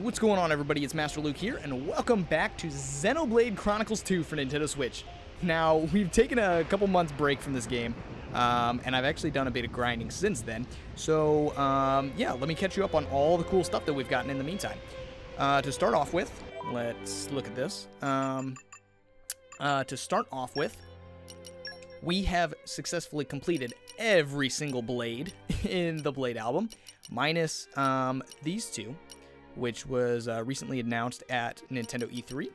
what's going on, everybody? It's Master Luke here, and welcome back to Xenoblade Chronicles 2 for Nintendo Switch. Now, we've taken a couple months break from this game, and I've actually done a bit of grinding since then. So, yeah, let me catch you up on all the cool stuff that we've gotten in the meantime. To start off with, let's look at this. To start off with, we have successfully completed every single blade in the Blade album, minus these two, which was recently announced at Nintendo E3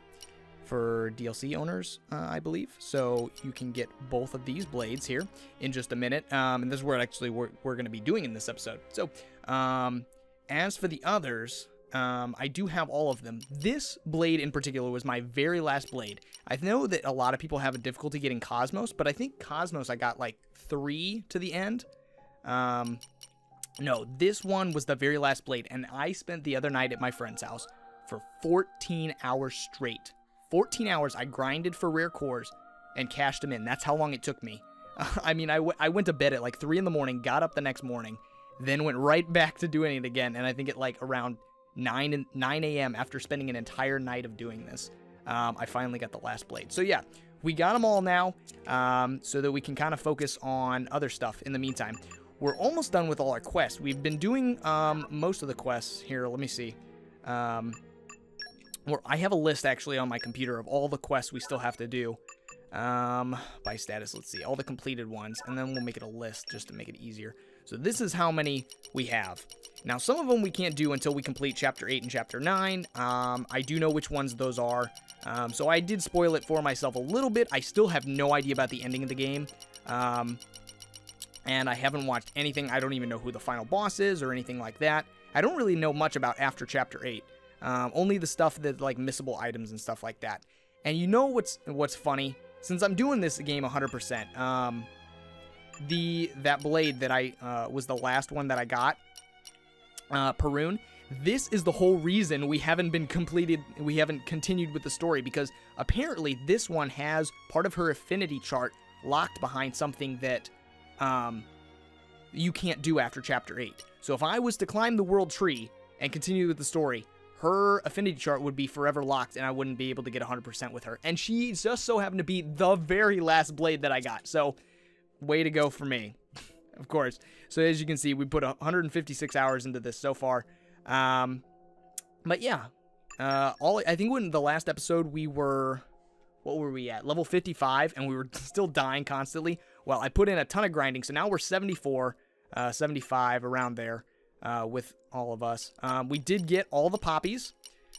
for DLC owners, I believe. So you can get both of these blades here in just a minute, and this is what actually we're going to be doing in this episode. So as for the others, I do have all of them. This blade in particular was my very last blade. I know that a lot of people have a difficulty getting Cosmos, but I think Cosmos I got like 3 to the end. No, this one was the very last blade, and I spent the other night at my friend's house for 14 hours straight. 14 hours I grinded for rare cores and cashed them in. That's how long it took me. I mean, I went to bed at like 3 in the morning, got up the next morning, then went right back to doing it again, and I think at like around 9 a.m. after spending an entire night of doing this, I finally got the last blade. So yeah, we got them all now, so that we can kind of focus on other stuff in the meantime. We're almost done with all our quests. We've been doing most of the quests here. Let me see. I have a list actually on my computer of all the quests we still have to do by status. Let's see all the completed ones, and then we'll make it a list just to make it easier. So this is how many we have. Now, some of them we can't do until we complete Chapter 8 and Chapter 9. I do know which ones those are. So I did spoil it for myself a little bit. I still have no idea about the ending of the game. And I haven't watched anything. I don't even know who the final boss is or anything like that. I don't really know much about after Chapter 8. Only the stuff that, like, missable items and stuff like that. And you know what's funny? Since I'm doing this game 100%, that blade that I was the last one that I got, Perun, this is the whole reason we haven't continued with the story, because apparently this one has part of her affinity chart locked behind something that you can't do after Chapter 8. So if I was to climb the world tree and continue with the story, her affinity chart would be forever locked, and I wouldn't be able to get 100% with her. And she just so happened to be the very last blade that I got. So, way to go for me, of course. So as you can see, we put 156 hours into this so far. But yeah, I think when the last episode we were, what were we at? Level 55, and we were still dying constantly. Well, I put in a ton of grinding, so now we're 74, 75, around there, with all of us. We did get all the poppies,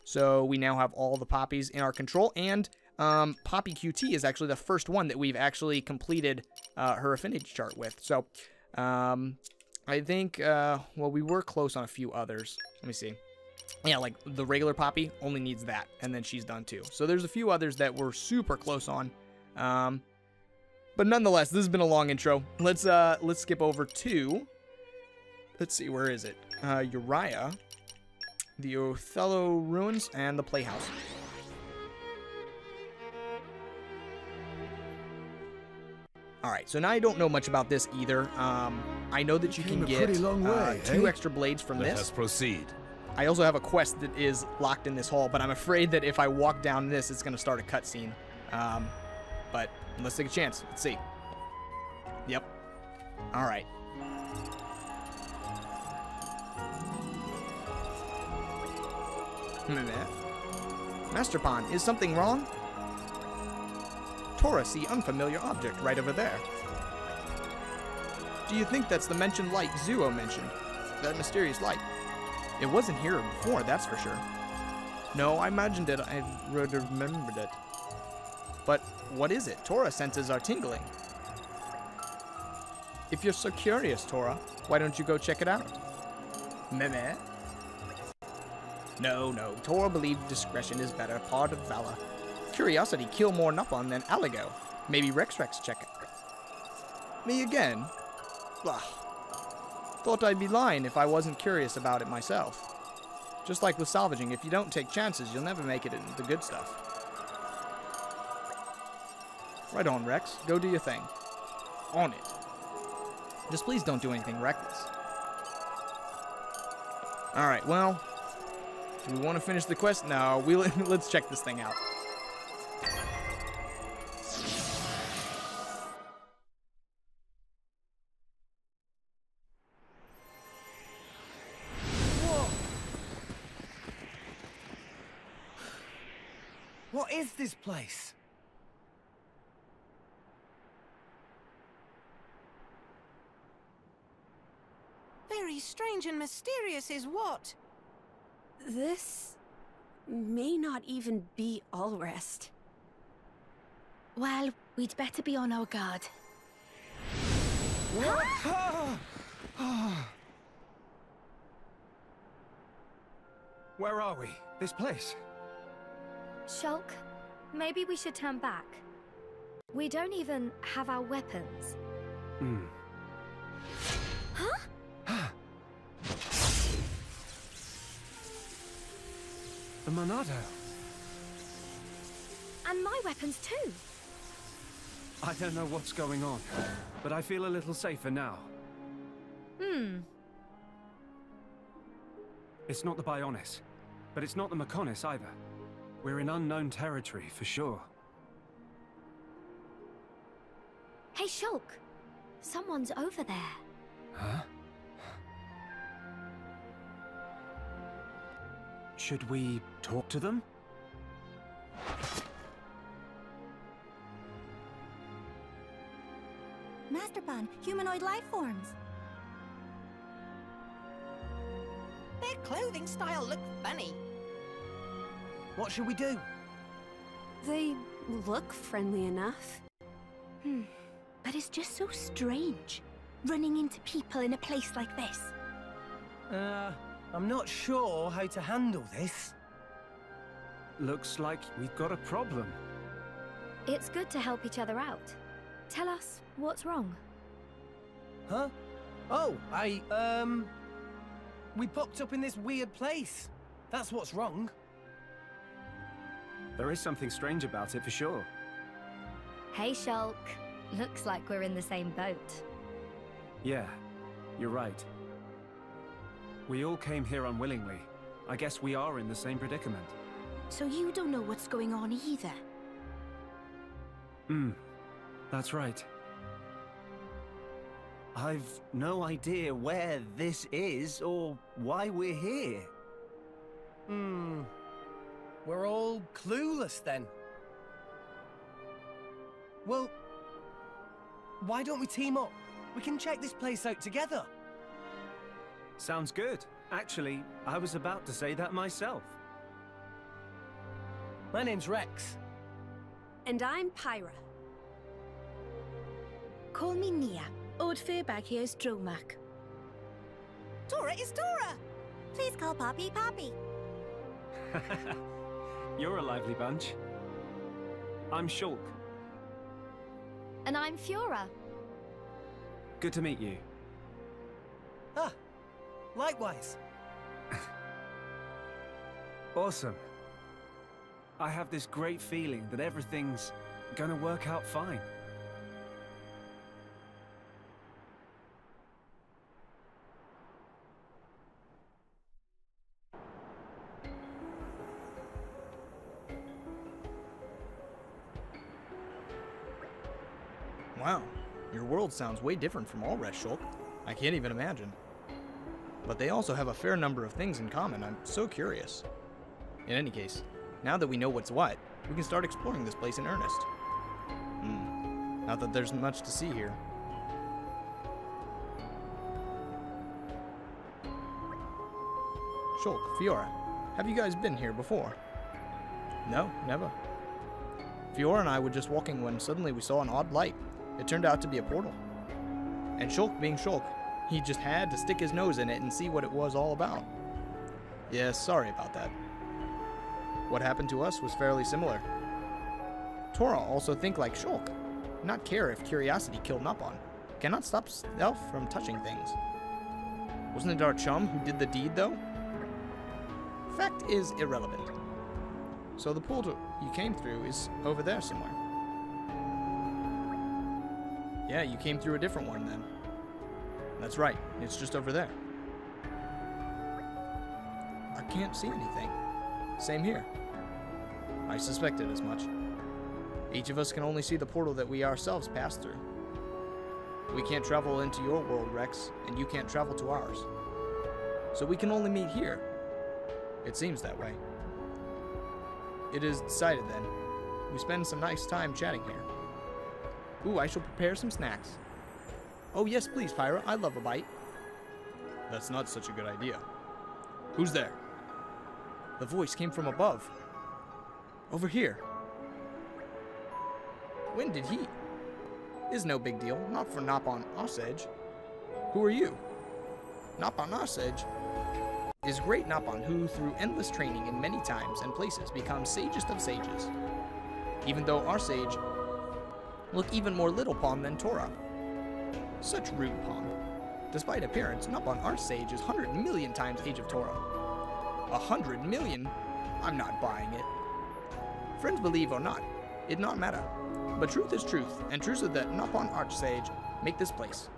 so we now have all the poppies in our control, and Poppy QT is actually the first one that we've actually completed her affinity chart with. So, I think, well, we were close on a few others. Let me see. Yeah, like the regular Poppy only needs that, and then she's done too. So there's a few others that we're super close on. But nonetheless, this has been a long intro. Let's skip over to, let's see, where is it? Uriah, the Othello Ruins, and the Playhouse. Alright, so now I don't know much about this either. I know that you can get 2 extra blades from this. Let us proceed. I also have a quest that is locked in this hall, but I'm afraid that if I walk down this, it's going to start a cutscene. But let's take a chance. Let's see. Yep. Alright. Master Pawn, is something wrong? Tora, see unfamiliar object right over there. Do you think that's the mentioned light Zuo mentioned? That mysterious light? It wasn't here before, that's for sure. No, I imagined it. I would have remembered it. But what is it? Tora senses are tingling. If you're so curious, Tora, why don't you go check it out? Meh. No. Tora believed discretion is better part of valor. Curiosity kill more Nuppon than Aligo. Maybe Rex check it. Me again? Blah. Thought I'd be lying if I wasn't curious about it myself. Just like with salvaging, if you don't take chances, you'll never make it into the good stuff. Right on, Rex. Go do your thing. On it. Just please don't do anything reckless. Alright, well, Do we want to finish the quest? No, let's check this thing out. Whoa! What is this place? Very strange and mysterious is what? This may not even be Alrest. Well, we'd better be on our guard. Where are we? This place? Shulk, maybe we should turn back. We don't even have our weapons. Huh? The Monado. And my weapons too. I don't know what's going on, but I feel a little safer now. It's not the Bionis, but it's not the Mechonis either. We're in unknown territory for sure. Hey, Shulk. Someone's over there. Huh? Should we talk to them? Masterpan, humanoid life forms. Their clothing style look funny. What should we do? They look friendly enough. But it's just so strange, running into people in a place like this. I'm not sure how to handle this. Looks like we've got a problem. It's good to help each other out. Tell us what's wrong. Huh? Oh, we popped up in this weird place. That's what's wrong. There is something strange about it for sure. Hey, Shulk. Looks like we're in the same boat. Yeah, you're right. We all came here unwillingly. I guess we are in the same predicament. So you don't know what's going on either? That's right. I've no idea where this is or why we're here. We're all clueless then. Well, why don't we team up? We can check this place out together. Sounds good. Actually, I was about to say that myself. My name's Rex. And I'm Pyra. Call me Nia. Old Fairbag here's Dromak. Tora is Tora! Please call Poppy Poppy. You're a lively bunch. I'm Shulk. And I'm Fiora. Good to meet you. Ah, likewise. Awesome. I have this great feeling that everything's gonna work out fine. Wow, your world sounds way different from Alrest, Shulk. I can't even imagine. But they also have a fair number of things in common. I'm so curious. In any case, now that we know what's what, we can start exploring this place in earnest. Not that there's much to see here. Shulk, Fiora, have you guys been here before? No, never. Fiora and I were just walking when suddenly we saw an odd light. It turned out to be a portal. And Shulk being Shulk, he just had to stick his nose in it and see what it was all about. Yeah, sorry about that. What happened to us was fairly similar. Tora also think like Shulk, not care if curiosity killed Napon. Cannot stop self from touching things. Wasn't it our chum who did the deed though? Fact is irrelevant. So the portal you came through is over there somewhere. Yeah, you came through a different one then. That's right, it's just over there. I can't see anything. same here. I suspected as much. Each of us can only see the portal that we ourselves pass through. We can't travel into your world, Rex, and you can't travel to ours. So we can only meet here. It seems that way. It is decided then. We spend some nice time chatting here. Ooh, I shall prepare some snacks. Oh yes, please, Pyra. I love a bite. That's not such a good idea. Who's there? The voice came from above. Over here. When did he? Is no big deal. Not for Nopon Osage. Who are you? Nopon Osage is great Nopon who, through endless training in many times and places, becomes sagest of sages. Even though our sage look even more little Pon than Torah. Such rude Pon. Despite appearance, Nopon our sage is 100 million times age of Torah. 100 million? I'm not buying it. Friends believe or not, it not matter. But truth is truth, and truth is that Nopon Archsage make this place.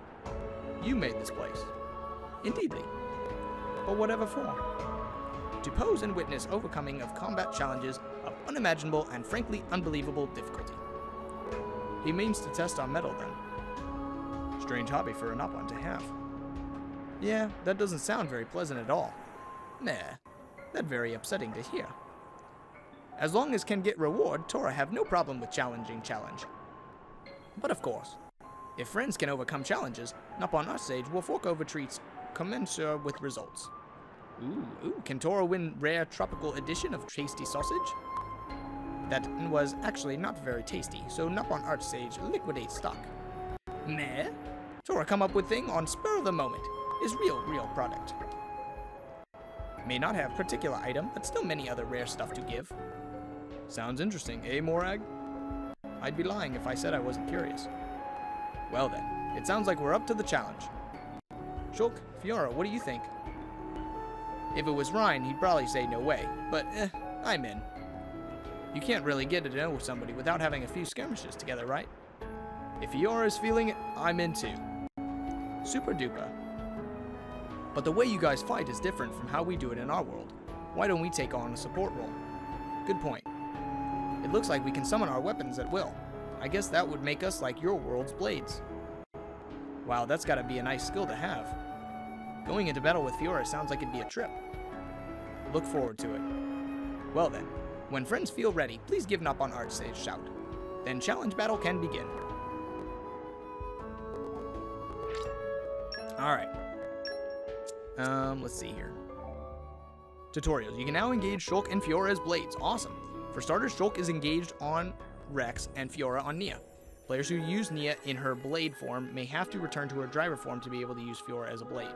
You made this place. Indeedly. But whatever for? To pose and witness overcoming of combat challenges of unimaginable and frankly unbelievable difficulty. He means to test our mettle then. Strange hobby for a Nopon to have. Yeah, that doesn't sound very pleasant at all. Nah, that very upsetting to hear. As long as can get reward, Torah have no problem with challenging challenge. But of course, if friends can overcome challenges, Nopon Osage will fork over treats commensurate with results. Ooh, can Torah win rare tropical edition of tasty sausage? That was actually not very tasty, so Nopon Archsage liquidate stock. Meh? Torah come up with thing on spur of the moment. Is real product. May not have particular item, but still many other rare stuff to give. Sounds interesting, eh, Morag? I'd be lying if I said I wasn't curious. Well then, it sounds like we're up to the challenge. Shulk, Fiora, what do you think? If it was Ryan, he'd probably say no way, but I'm in. You can't really get to know somebody without having a few skirmishes together, right? If Fiora is feeling it, I'm in too. Super duper. But the way you guys fight is different from how we do it in our world. Why don't we take on a support role? Good point. It looks like we can summon our weapons at will. I guess that would make us like your world's blades. Wow, that's gotta be a nice skill to have. Going into battle with Fiora sounds like it'd be a trip. Look forward to it. Well then, when friends feel ready, please give Nopon Archsage a shout. Then challenge battle can begin. Alright. Let's see here. Tutorials. You can now engage Shulk and Fiora as blades. Awesome. For starters, Shulk is engaged on Rex and Fiora on Nia. Players who use Nia in her blade form may have to return to her driver form to be able to use Fiora as a blade.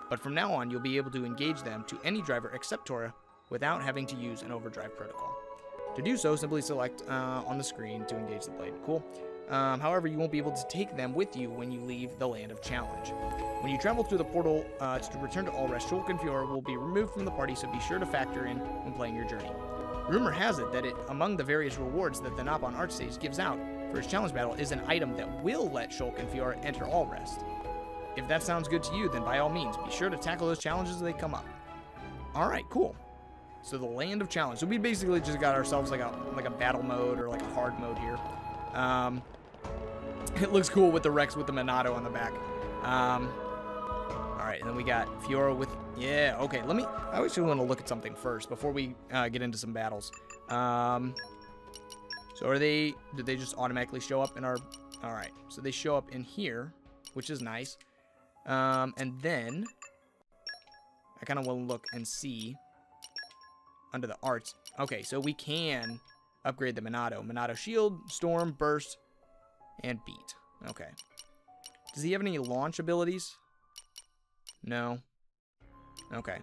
But from now on, you'll be able to engage them to any driver except Torah without having to use an overdrive protocol. To do so, simply select on the screen to engage the blade. Cool. However, you won't be able to take them with you when you leave the Land of Challenge. When you travel through the portal to return to Alrest, Shulk and Fiora will be removed from the party, so be sure to factor in when playing your journey. Rumor has it that among the various rewards that the Nopon Archsage gives out for his challenge battle is an item that will let Shulk and Fiora enter Alrest. If that sounds good to you, then by all means, be sure to tackle those challenges as they come up. Alright, cool. So the Land of Challenge. So we basically just got ourselves like a battle mode or like a hard mode here. It looks cool with the Rex with the Monado on the back. Alright, and then we got Fiora with... Yeah, okay, I actually want to look at something first before we get into some battles. So did they just automatically show up in our... Alright, so they show up in here, which is nice. And then I kind of want to look and see under the arts. Okay, so we can upgrade the Monado. Monado Shield, Storm, Burst, and Beat. Okay. Does he have any launch abilities? No. Okay.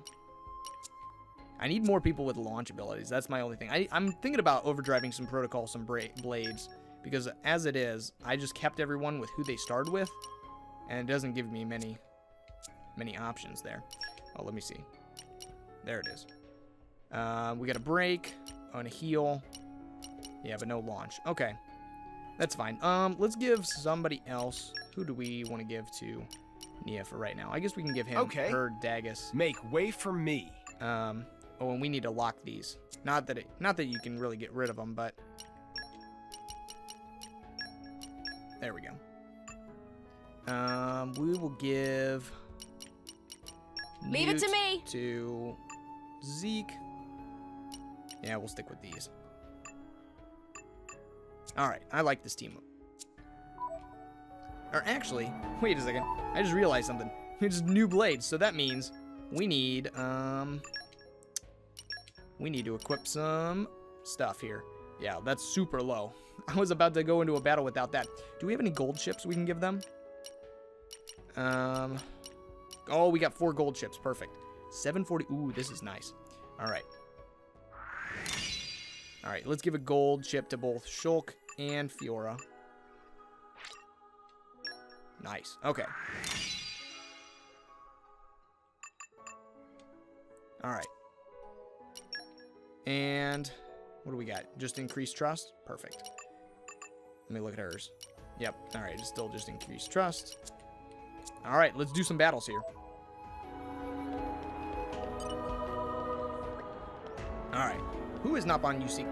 I need more people with launch abilities. That's my only thing. I'm thinking about overdriving some protocol, some blades, because as it is, I just kept everyone with who they started with, and it doesn't give me many options there. Oh, let me see. There it is. We got a break and a heal. Yeah, but no launch. Okay. That's fine. Let's give somebody else. Who do we want to give to Nia for right now? I guess we can give him her Dagus. Make way for me. Oh, and we need to lock these. Not that you can really get rid of them, but there we go. We will give Leave it to me. To Zeke. Yeah, we'll stick with these. All right, I like this team. Or actually, wait a second. I just realized something. It's new blades, so that means we need to equip some stuff here. Yeah, that's super low. I was about to go into a battle without that. Do we have any gold chips we can give them? Oh, we got 4 gold chips. Perfect. 740. Ooh, this is nice. All right. All right, let's give a gold chip to both Shulk and Fiora. Nice. Okay. All right. And what do we got? Just increased trust? Perfect. Let me look at hers. Yep. All right, it's still just increased trust. All right, let's do some battles here. All right. Who is Nopon you seek?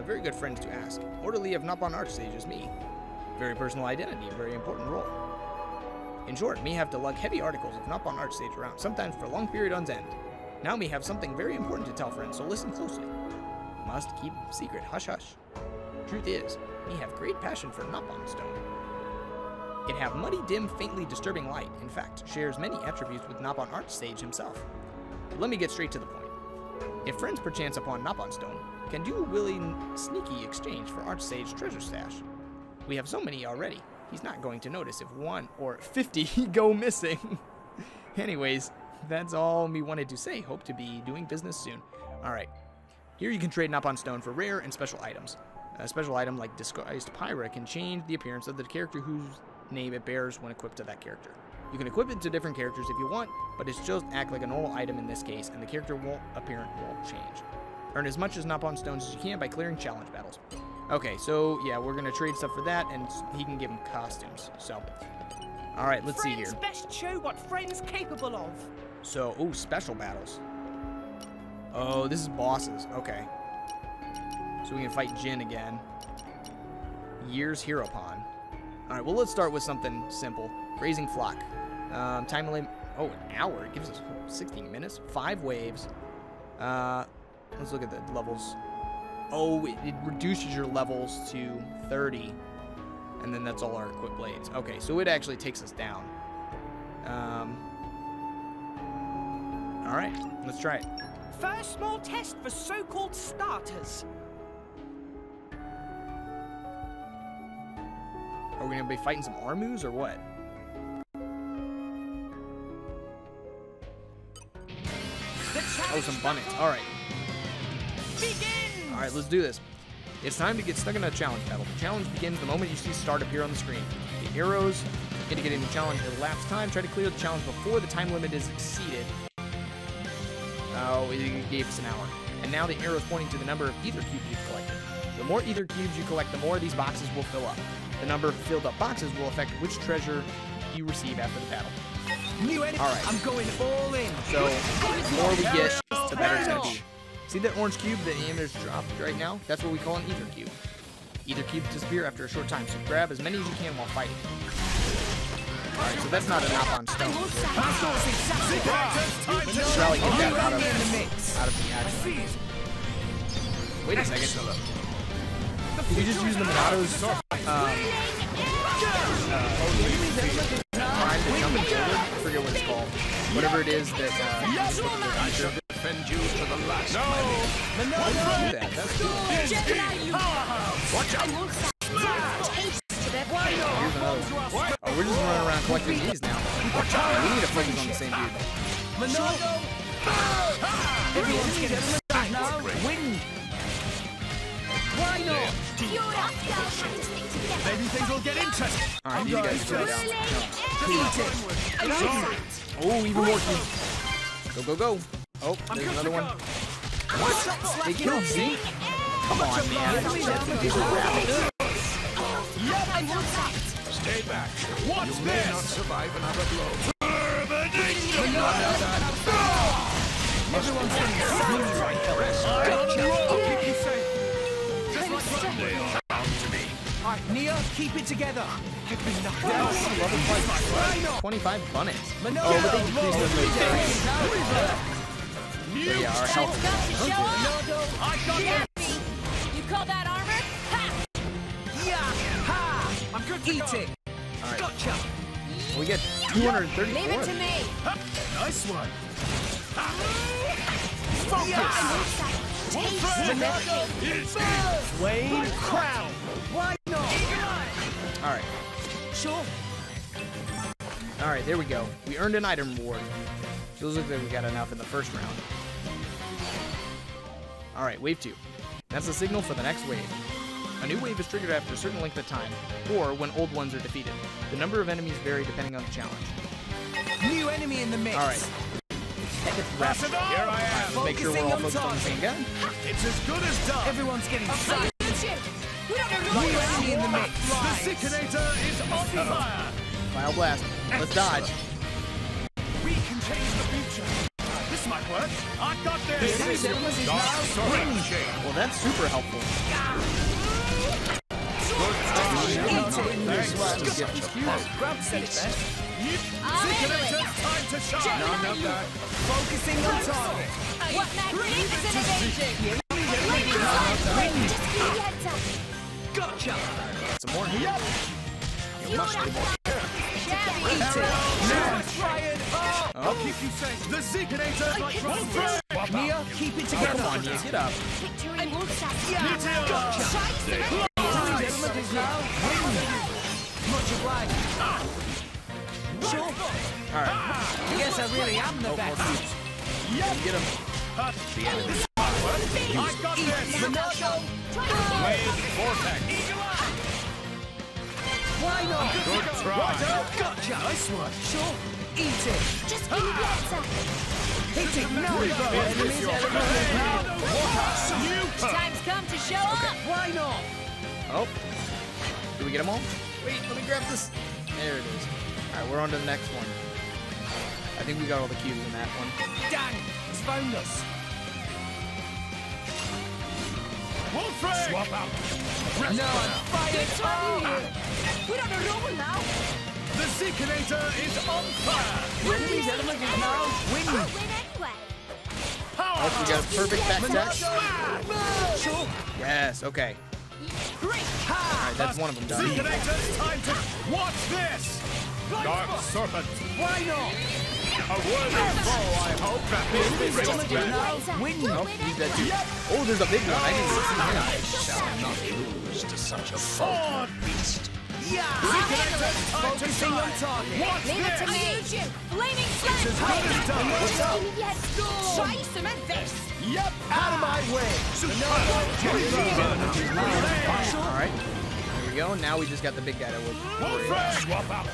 Very good friends to ask. Orderly of Nopon Archsage is me. Very personal identity, very important role. In short, me have to lug heavy articles of Nopon Archsage around, sometimes for a long period on end. Now me have something very important to tell friends, so listen closely. Must keep secret, hush hush. Truth is, me have great passion for Nopon stone. It have muddy, dim, faintly disturbing light. In fact, shares many attributes with Nopon Archsage himself. But let me get straight to the point. If friends perchance upon Nopon stone, can do a willing, sneaky exchange for Archsage treasure stash. We have so many already. He's not going to notice if 1 or 50 go missing. Anyways, that's all me wanted to say. Hope to be doing business soon. Alright. Here you can trade Nopon stone for rare and special items. A special item like Disguised Pyra can change the appearance of the character whose name it bears when equipped to that character. You can equip it to different characters if you want, but it's just act like a normal item in this case, and the character won't change. Earn as much as Nopon stones as you can by clearing challenge battles. Okay, so yeah, we're gonna trade stuff for that, and he can give him costumes. So, all right, let's see here. Best show what friends capable of. So, oh, special battles. Oh, this is bosses. Okay. So we can fight Jin again. Year's Hero Pawn. All right, well, let's start with something simple. Grazing Flock. Time limit. Oh, an hour. It gives us 16 minutes. 5 waves. Let's look at the levels. Oh, it reduces your levels to 30. And then that's all our equipped blades. Okay, so it actually takes us down. All right, let's try it. First small test for so-called starters. Are we gonna be fighting some Armus or what? Oh, some Bunnets. All right. Begin! All right, let's do this. It's time to get stuck in a challenge battle. The challenge begins the moment you see start appear on the screen. The arrows indicating the challenge elapsed time. Try to clear the challenge before the time limit is exceeded. Oh, it gave us an hour. And now the arrow is pointing to the number of ether cubes you've collected. The more ether cubes you collect, the more these boxes will fill up. The number of filled up boxes will affect which treasure you receive after the battle. All right. I'm going all in. So the more we get, the better it's going to be. See that orange cube that Amber's dropped right now? That's what we call an ether cube. Ether cubes disappear after a short time, so grab as many as you can while fighting. Alright, so that's not a Nopon stone. Let's probably get that out of the action. Wait a second. Did you just use the Monato's prime to jump and forward? I forget what it's called. Whatever it is that I shall defend you to the last. why did you do that? That's cool. Watch out! Here's another one. Oh, we're just running around collecting these now. We need to focus on the same dude. Everyone's getting stuck now. Wind. Why not? Maybe things will get interesting. Alright, these guys are down. No. Oh, even more cubes. Go, go, go. Oh, there's another one. What? They killed Zeke? Come on, man. These are rabbits. Stay back. What's this? You may not survive another blow. Everyone's getting excited right now. I'll keep you safe. Just like they are bound to me. Alright, Nia, keep it together. I've been knocked down. 25 bunnies. Manolo, Oh, but they decreased their rate. There you are, health. I got this. You call that armor? Ha! Yeah! Ha! I'm good to Eat go. it. Alright. Gotcha. We get 234. Leave it to me. Nice one. Flame crown. Why not? Alright. Sure. Alright, there we go. We earned an item reward. Feels like we got enough in the first round. Alright, wave 2. That's the signal for the next wave. A new wave is triggered after a certain length of time, or when old ones are defeated. The number of enemies vary depending on the challenge. New enemy in the mix. Alright. Here I am. Let's make sure we're all focused on the same guy. It's as good as done. Everyone's getting excited. We don't know New enemy in the mix. The Zikinator is on fire. Final blast. Let's dodge. We can change the future. This might work. I got this. This is Dark now Serpent Chain. Well, that's super helpful. Grab set best. Zikinator's time to shine. Focusing on target. what magnificent evasion! Gotcha. Some more. Eat it. Try it. I'll keep you safe. The Zikinator like Nia, keep it Oh, together. come on, Nia, get up. Gotcha. Gentlemen is now winning. Much obliged. Sure. Alright. I guess I really am the best. Get him. the enemy. I got this. Wave vortex. Why not? Good try. Gotcha. Nice one. Sure. Eat it. Just give me better. Hit it. No. Enemies Time's come to show up! Why not? Oh. Did we get them all? Wait, let me grab this. There it is. Alright, we're on to the next one. I think we got all the cubes in that one. Dang. It's found us. Wolfrag. Swap out. No, fire. We don't know now! The Zikinator is on fire. Enemy's element is now winning. Win anyway. Oh, we got a perfect back attack. Sure. Yes, okay. Alright, that's one of them done. Zikinator's time to watch this. Dark Serpent. Why not? A worthy foe, I hope. Enemy's element is now winning. Oh, he's dead too. Oh, there's a big one. I didn't even see him. Shall not lose to such a sword beast. Yeah. Zikinator's time to Focusing on shine. target. Watch Leave it to this. me! Flaming It's as good as done. What's up? Try cement this! Yep. Out of my way. Alright. There we go. Now we just got the big guy to work. Wolfrag. Swap out.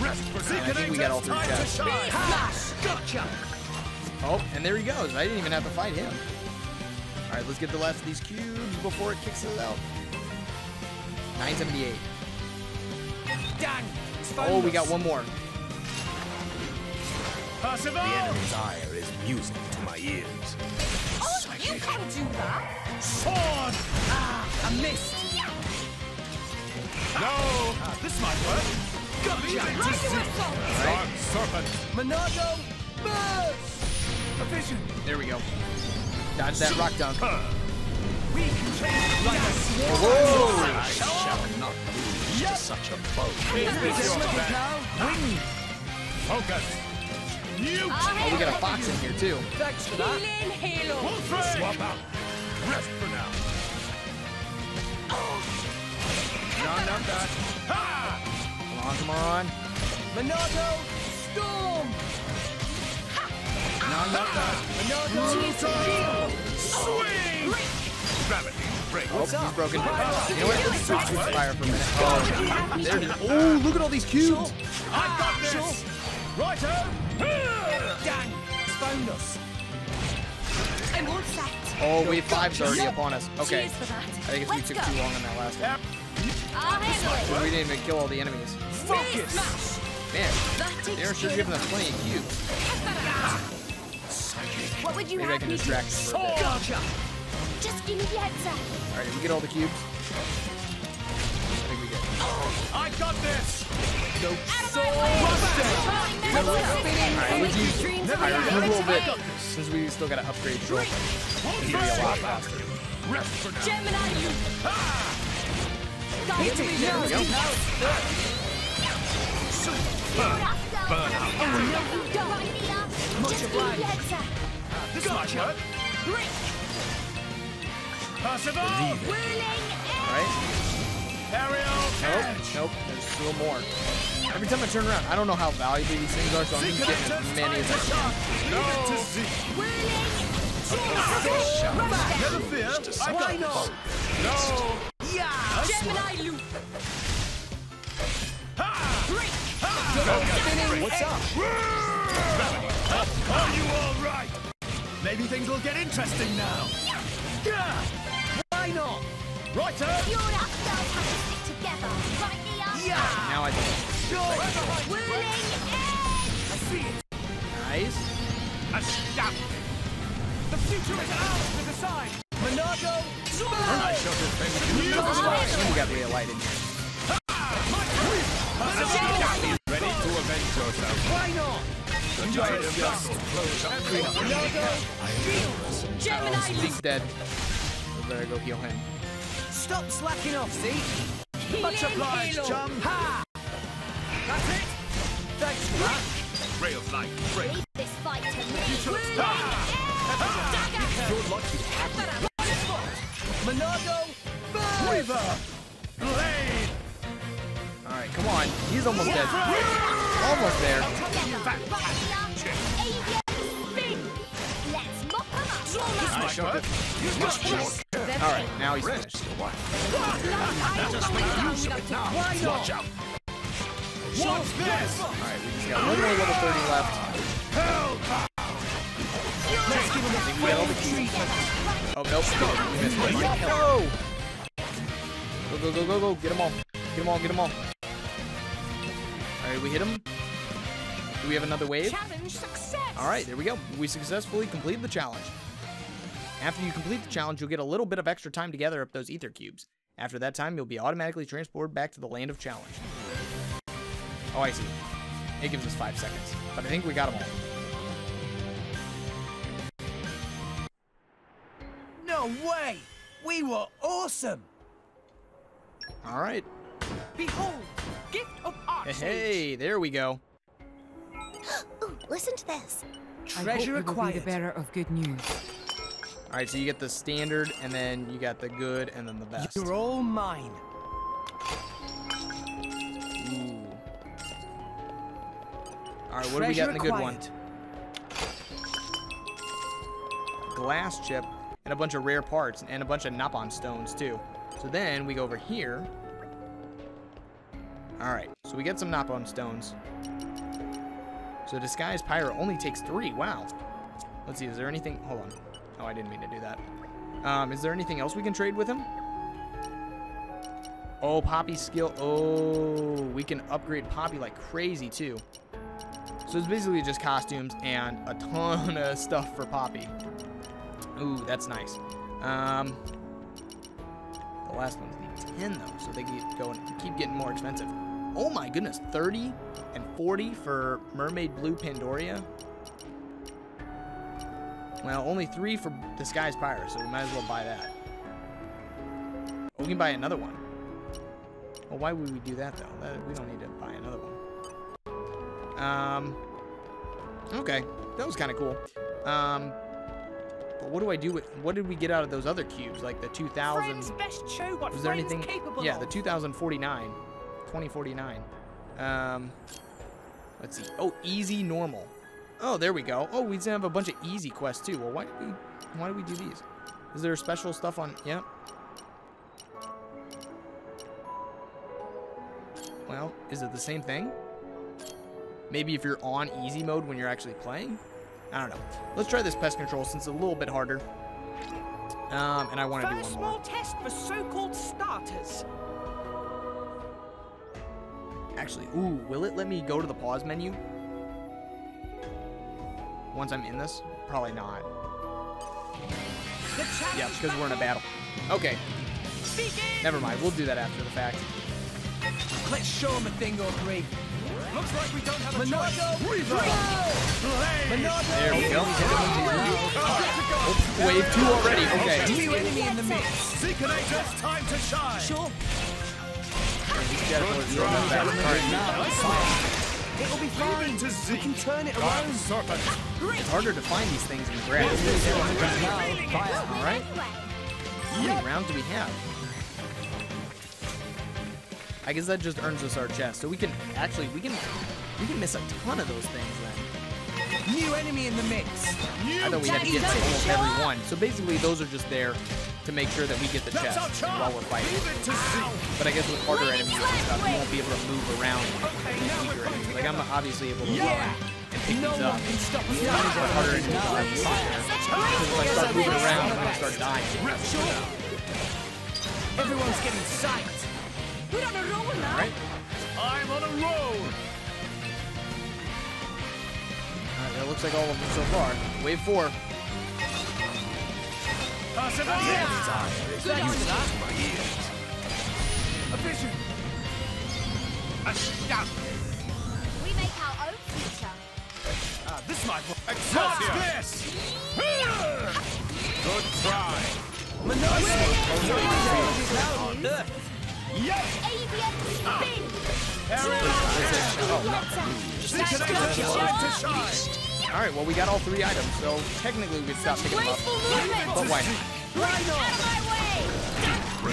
Rest for I think we got all three Zikinator's time to chests. shine. Gotcha. Oh, and there he goes. I didn't even have to fight him. Alright, let's get the last of these cubes before it kicks us out. 978. Dang. It's found Oh, we us. got one more. Percival. ire is music to my ears. Oh, you can't do that! Sword. I missed. No. This might work. Gotcha. Dark Serpent. Monado. Burst. A vision. There we go. Dodge that rock dunk. We can change like a swarm. Whoa! I shall not lose to such a foe. Enemy's element is now winning. Focus. Mute. Oh, we got a fox in here too. Thanks for that. Healing Halo! Wolfrag. Swap out. Rest for now. None of that. Ha! Come on. Monado. Storm. None of that. Monado. Swing. Gravity break. Oh, he's broken. You know what? Let's switch to fire for a minute. Oh, there it is. Oh, look at all these cubes. I got this. Righto. Dang. It's found us. I'm all set. Oh, wave 5's already upon us. Okay. Cheers for that. I think it's we took too long on that last one. I'll handle it! We didn't even kill all the enemies. Focus. Man, That takes they're sure care giving of us plenty of cubes. What would you Maybe I have can me do? distract him for a bit. Gotcha. Just give me the answer. Alright, did we get all the cubes? I think we did. I got this! Go. Alright, let's use Pyro in a little bit, since we still gotta upgrade Shulk. He's gonna be a lot faster. Rest for now. Gemini, you. There we go. Burn out. Much obliged. This might work. Percival! Alright. Aerial Nope, edge! nope, there's still more. Every time I turn around, I don't know how valuable these things are, so I'm just getting as many as I can. Never fear, I got this. No! Yeah! Gemini, you. What's up? Are you all right? Maybe things will get interesting now. Yeah! Why not? Righto! Fiora, girls have to stick together. Right here. Yeah! Now I do. Whirling I see it. Nice. Astounding. The future is ours to decide. Monargo! I shall defend you. You got re-lighted. Ready to avenge yourself. Why not? The giant vessel flows up to Gemini, you. Zeke's dead. We better go heal him. Stop slacking off, Zeke. Much obliged, chum. Ha! That's it. Thanks for that. Ray of light, break. Leave this fight to me. You're lucky to have me. Monargo! Weaver! Blade! Alright, come on. He's almost dead. Almost there. Let's mop him up. I shall much more. Alright, now he's finished. Just make use of it now. Watch out. What's this? Alright, we just got one more level 30 left. Let's give him a We got all the keys. Oh, nope. We missed one. Go! Go, go, go, go, go. Get them all. Get them all, get them all. Alright, we hit him. Do we have another wave? Challenge success. Alright, there we go. We successfully completed the challenge. After you complete the challenge, you'll get a little bit of extra time to gather up those ether cubes. After that time, you'll be automatically transported back to the land of challenge. Oh, I see. It gives us 5 seconds. But I think we got them all. No way! We were awesome! Alright. Behold, gift of art. Hey, there we go. Ooh, listen to this. Treasure acquired. bearer of good news. Alright, so you get the standard, and then you got the good, and then the best. You're all mine. Ooh. Alright, what do we got in the good one? Glass chip, and a bunch of rare parts, and a bunch of Napon stones, too. So then, we go over here. Alright, so we get some Napon stones. So Disguise Pyro only takes 3, wow. Let's see, is there anything, hold on. Oh, I didn't mean to do that. Is there anything else we can trade with him? Oh, Poppy skill, oh, we can upgrade Poppy like crazy, too. So it's basically just costumes and a ton of stuff for Poppy. Ooh, that's nice. The last ones need 10 though, so they keep getting more expensive. Oh my goodness, 30 and 40 for Mermaid Blue Pandoria. Well, only 3 for Disguise Pyro, so we might as well buy that. Oh, we can buy another one. Well, why would we do that though? We don't need to buy another one. Okay, that was kind of cool. But what do I do with, what did we get out of those other cubes? Like the 2000, Friends best show what was there friends anything? capable Yeah, of. the 2049. Let's see. Oh, easy normal. Oh, there we go. Oh, we have a bunch of easy quests too. Well, why do we do these? Is there special stuff on, yeah. Well, is it the same thing? Maybe if you're on easy mode when you're actually playing? I don't know. Let's try this pest control since it's a little bit harder. And I want to do First one more. small test for so-called starters. Actually, ooh, will it let me go to the pause menu? Once I'm in this? Probably not. Yeah, because we're in a battle. Okay. Never mind. We'll do that after the fact. Let's show him a thing or three. Looks like we don't have a choice. There we go. Oh, wave 2 already. Okay. New enemy in the mix. Seekinator's time to shine. Sure. It'll be fine. We can turn it around. It's harder to find these things in grass. Alright. How many rounds do we have? I guess that just earns us our chest. So we can actually we can miss a ton of those things then. New enemy in the mix. I thought we had to get like almost every one. So basically those are just there to make sure that we get the chest while we're fighting. But I guess with harder enemies and stuff, you won't be able to move around with weaker enemies. Like I'm obviously able to run and pick these up. But harder enemies will have to sit there. Because if I start moving around, I'm gonna start dying. Everyone's getting psyched. We're on a roll now. Alright. I'm on a roll. That looks like all of them so far. Wave 4. A vision. A shout. We make our own future. This might work. Excelsior. What's this? Good try. Yes. Avian spin. Alright, well we got all 3 items, so technically we could stop picking them up. But why not?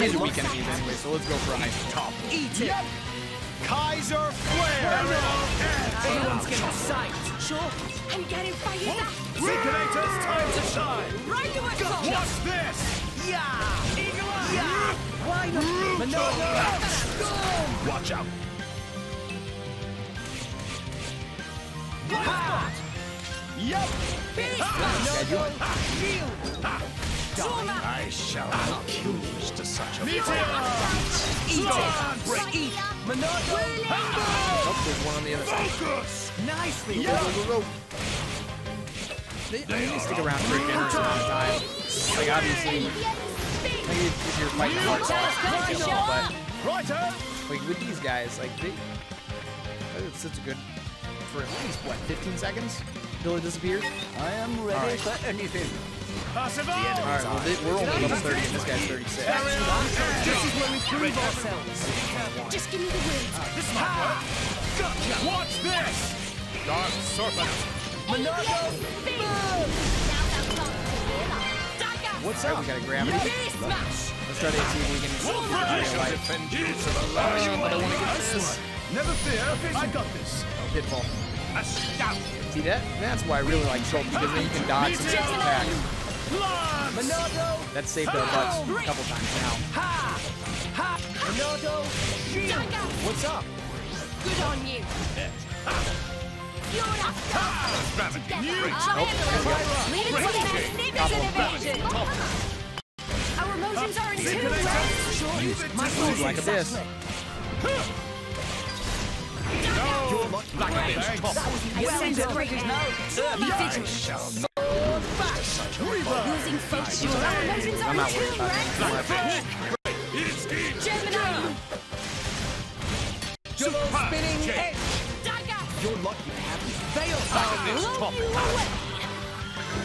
These are weak enemies anyway, so let's go for a nice top. Eat it. Kaiser Flare. Everyone's getting psyched. Sure. I'm getting fired up. Seekinator's time to shine. Right to it. What's this? Yeah. Eagle Eye. Yeah. Why not? Manolo. Watch out. Ha. Yep. I shall not choose to such a Meteor. Eat it. Eat. Manolo. Oh, there's one on the other side. Focus. Nicely. Go. They stick around for a generous amount of time. Like, obviously, like if you're fighting hard boss, you know, but like with these guys, like it's a good for at least what 15 seconds until it disappears. I am ready for anything. Alright, well we're only level 30 and this guy's 36. This is where we prove ourselves. Just give me the word. This might work. Gotcha. What's this? Dark Serpent. Manolo. What's up? We got a gravity. Let's try to see if we can get the real life. But I want to get this. Never fear, I got this. Oh, pitfall. See that? That's why I really like Shulk, because then you can dodge some attack. That saved our butts a couple times now. What's up? Good on you. Fiora. Leave it to the magnificent evasion. Our emotions are in tune. Moves like abyss. Ascend breakers now. Be vigilant. Losing focus. Our emotions are I'm in not worried tune, about right? that. Gemini. Double spinning edge. You're lucky to have me. Veil. Blow you away.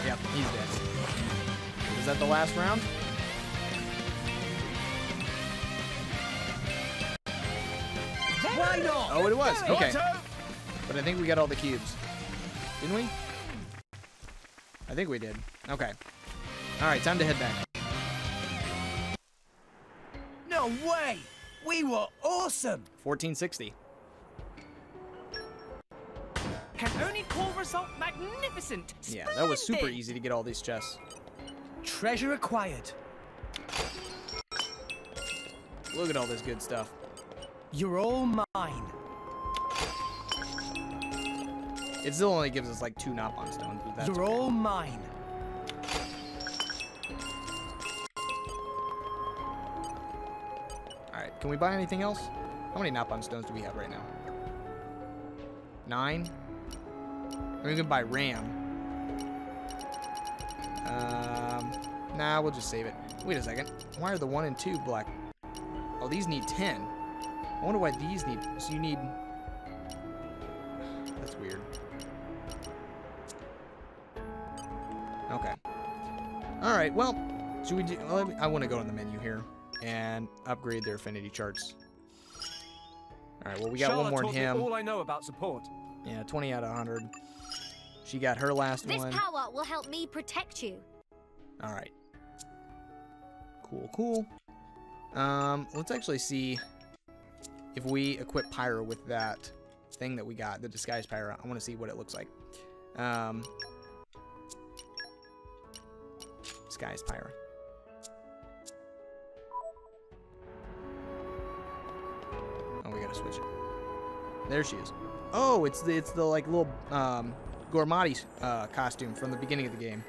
Yep, he's dead. Is that the last round? Why not? Oh, it was. Okay. But I think we got all the cubes. Didn't we? I think we did. Okay. Alright, time to head back. No way. We were awesome. 1460. Can only call result magnificent. Yeah, that was super Splendid. easy to get all these chests. Treasure acquired. Look at all this good stuff. You're all mine. It still only gives us like 2 Knock-on stones, but that's You're okay. all mine. Alright, can we buy anything else? How many Knock-on stones do we have right now? 9? Or we can buy RAM. Nah, we'll just save it. Wait a second. Why are the 1 and 2 black? Oh, these need 10. I wonder why these need... So you need... That's weird. Okay. Alright, well, should we do... Well, I want to go in the menu here and upgrade their affinity charts. Alright, well, we got one more than him. All I know about support. Yeah, 20 out of 100. She got her last one. This power will help me protect you. Alright. Cool. Let's actually see if we equip Pyra with that thing that we got, the disguise Pyra. I want to see what it looks like. Disguise Pyra. Oh, we gotta switch it. There she is. Oh, it's the like little Gormati costume from the beginning of the game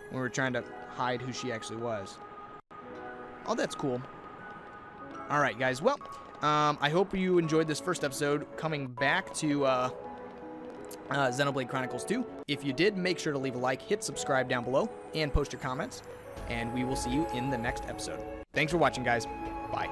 when we were trying to hide who she actually was. Oh, that's cool. All right, guys. Well, I hope you enjoyed this first episode coming back to Xenoblade Chronicles 2. If you did, make sure to leave a like, hit subscribe down below, and post your comments. And we will see you in the next episode. Thanks for watching, guys. Bye.